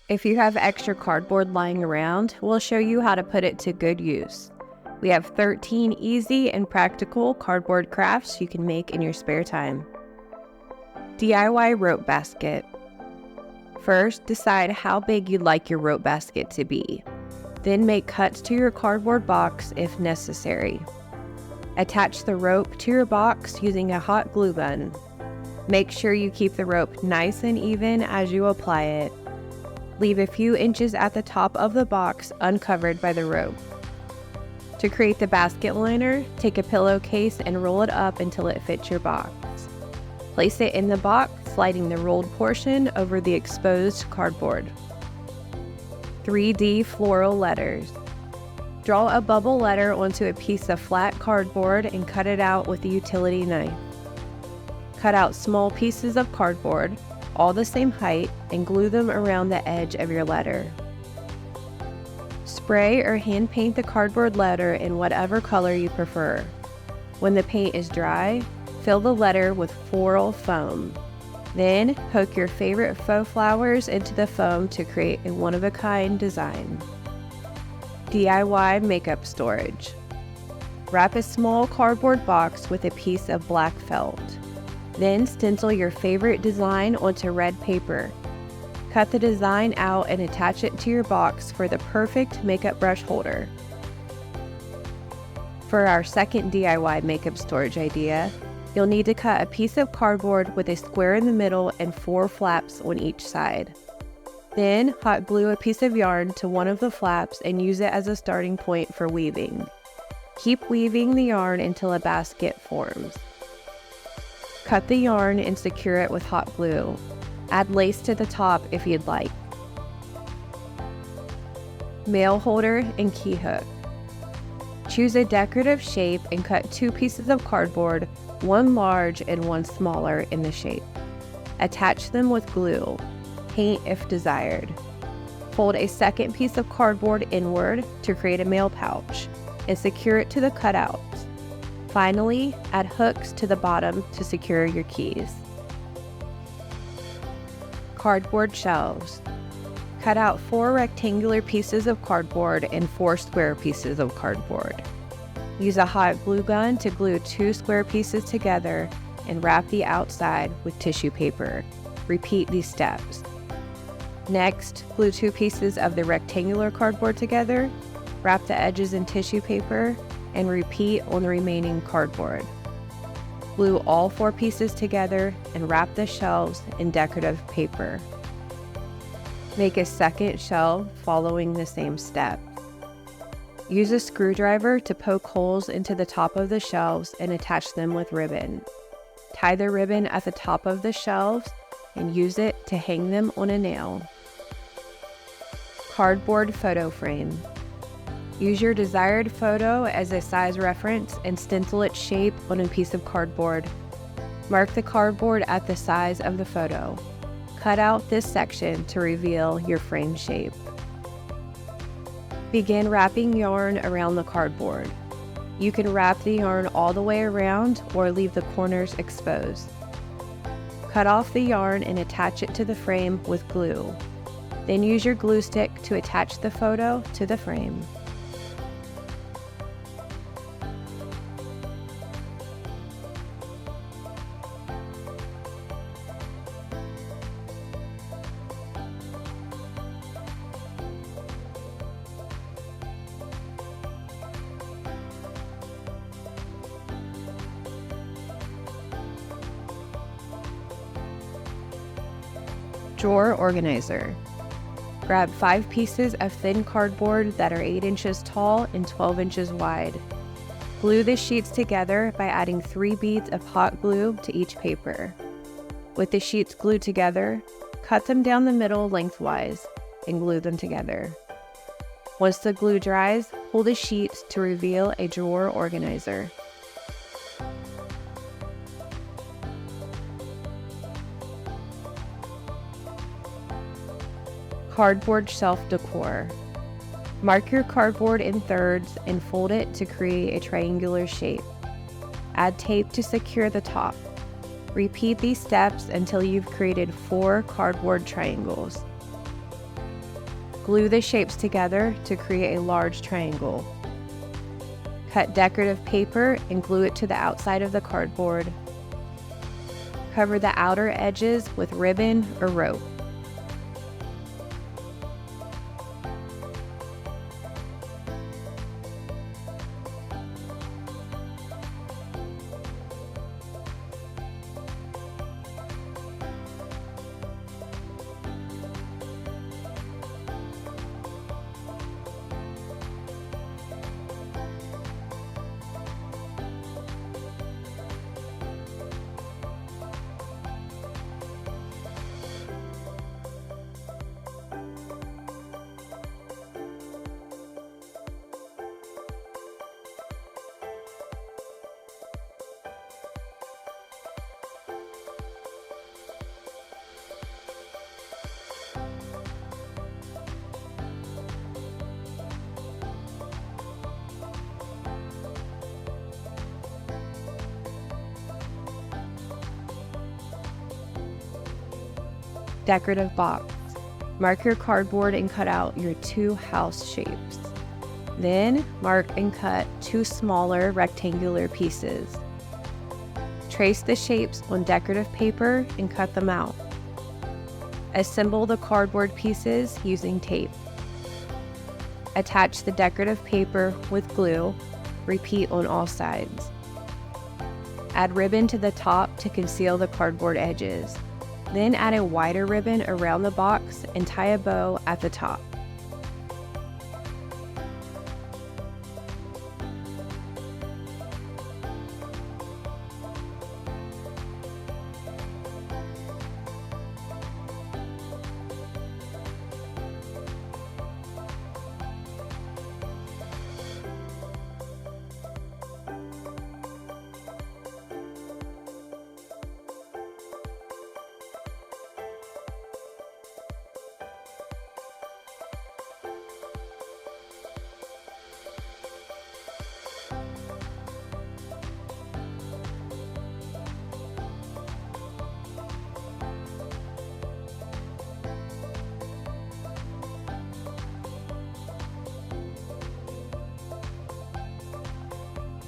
If you have extra cardboard lying around, we'll show you how to put it to good use. We have 13 easy and practical cardboard crafts you can make in your spare time. DIY rope basket. First, decide how big you'd like your rope basket to be. Then make cuts to your cardboard box if necessary. Attach the rope to your box using a hot glue gun. Make sure you keep the rope nice and even as you apply it. Leave a few inches at the top of the box uncovered by the rope. To create the basket liner, take a pillowcase and roll it up until it fits your box. Place it in the box, sliding the rolled portion over the exposed cardboard. 3D floral letters. Draw a bubble letter onto a piece of flat cardboard and cut it out with a utility knife. Cut out small pieces of cardboard, all the same height, and glue them around the edge of your letter. Spray or hand paint the cardboard letter in whatever color you prefer. When the paint is dry, fill the letter with floral foam. Then, poke your favorite faux flowers into the foam to create a one-of-a-kind design. DIY makeup storage. Wrap a small cardboard box with a piece of black felt. Then stencil your favorite design onto red paper. Cut the design out and attach it to your box for the perfect makeup brush holder. For our second DIY makeup storage idea, you'll need to cut a piece of cardboard with a square in the middle and 4 flaps on each side. Then hot glue a piece of yarn to one of the flaps and use it as a starting point for weaving. Keep weaving the yarn until a basket forms. Cut the yarn and secure it with hot glue. Add lace to the top if you'd like. Mail holder and key hook. Choose a decorative shape and cut 2 pieces of cardboard, one large and one smaller in the shape. Attach them with glue. Paint if desired. Fold a second piece of cardboard inward to create a mail pouch and secure it to the cutouts. Finally, add hooks to the bottom to secure your keys. Cardboard shelves. Cut out 4 rectangular pieces of cardboard and 4 square pieces of cardboard. Use a hot glue gun to glue 2 square pieces together and wrap the outside with tissue paper. Repeat these steps. Next, glue 2 pieces of the rectangular cardboard together, wrap the edges in tissue paper, and repeat on the remaining cardboard. Glue all 4 pieces together and wrap the shelves in decorative paper. Make a second shelf following the same step. Use a screwdriver to poke holes into the top of the shelves and attach them with ribbon. Tie the ribbon at the top of the shelves and use it to hang them on a nail. Cardboard photo frame. Use your desired photo as a size reference and stencil its shape on a piece of cardboard. Mark the cardboard at the size of the photo. Cut out this section to reveal your frame shape. Begin wrapping yarn around the cardboard. You can wrap the yarn all the way around or leave the corners exposed. Cut off the yarn and attach it to the frame with glue. Then use your glue stick to attach the photo to the frame. Drawer organizer. Grab 5 pieces of thin cardboard that are 8 inches tall and 12 inches wide. Glue the sheets together by adding 3 beads of hot glue to each paper. With the sheets glued together, cut them down the middle lengthwise and glue them together. Once the glue dries, pull the sheets to reveal a drawer organizer. Cardboard shelf decor. Mark your cardboard in thirds and fold it to create a triangular shape. Add tape to secure the top. Repeat these steps until you've created 4 cardboard triangles. Glue the shapes together to create a large triangle. Cut decorative paper and glue it to the outside of the cardboard. Cover the outer edges with ribbon or rope. Decorative box. Mark your cardboard and cut out your 2 house shapes. Then mark and cut 2 smaller rectangular pieces. Trace the shapes on decorative paper and cut them out. Assemble the cardboard pieces using tape. Attach the decorative paper with glue. Repeat on all sides. Add ribbon to the top to conceal the cardboard edges. Then add a wider ribbon around the box and tie a bow at the top.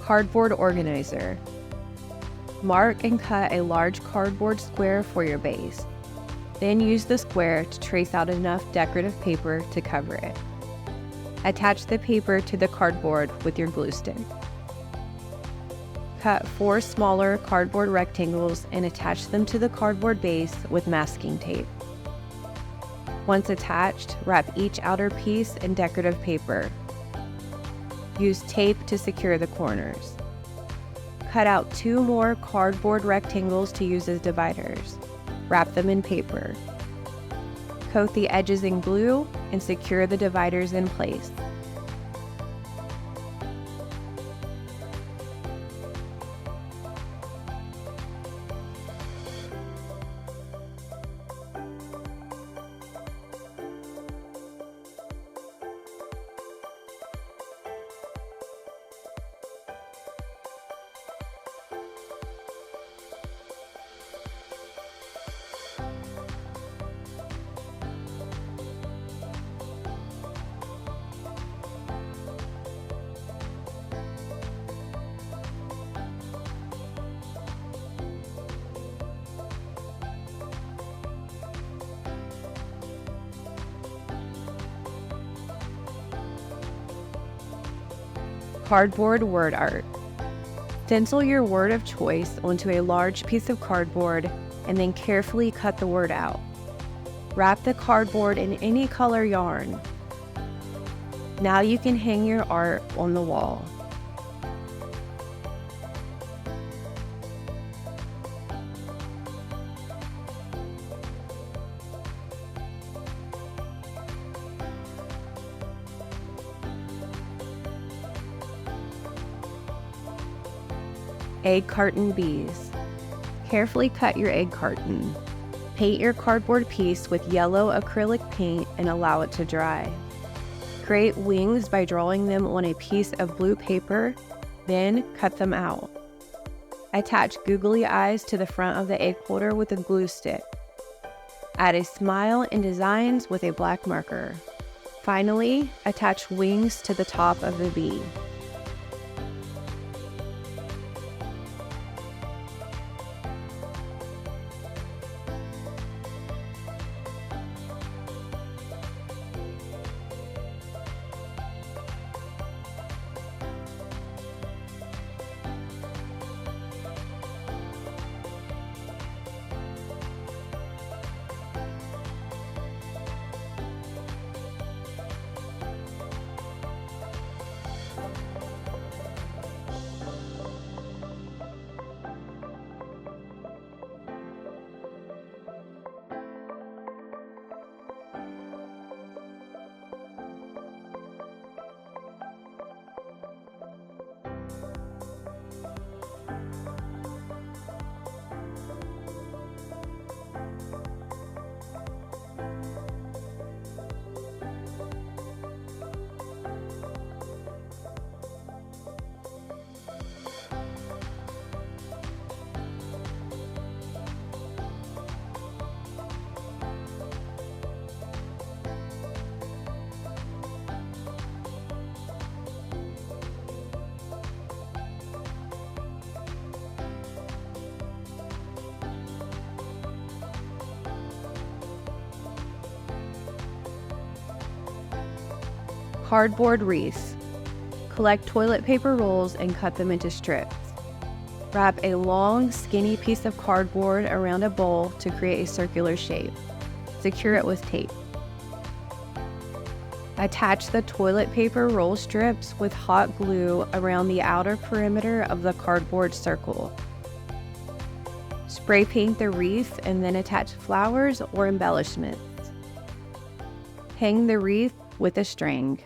Cardboard organizer. Mark and cut a large cardboard square for your base. Then use the square to trace out enough decorative paper to cover it. Attach the paper to the cardboard with your glue stick. Cut 4 smaller cardboard rectangles and attach them to the cardboard base with masking tape. Once attached, wrap each outer piece in decorative paper. Use tape to secure the corners. Cut out 2 more cardboard rectangles to use as dividers. Wrap them in paper. Coat the edges in glue and secure the dividers in place. Cardboard word art. Stencil your word of choice onto a large piece of cardboard and then carefully cut the word out. Wrap the cardboard in any color yarn. Now you can hang your art on the wall. Egg carton bees. Carefully cut your egg carton. Paint your cardboard piece with yellow acrylic paint and allow it to dry. Create wings by drawing them on a piece of blue paper, then cut them out. Attach googly eyes to the front of the egg holder with a glue stick. Add a smile and designs with a black marker. Finally, attach wings to the top of the bee. Cardboard wreaths. Collect toilet paper rolls and cut them into strips. Wrap a long, skinny piece of cardboard around a bowl to create a circular shape. Secure it with tape. Attach the toilet paper roll strips with hot glue around the outer perimeter of the cardboard circle. Spray paint the wreath and then attach flowers or embellishments. Hang the wreath with a string.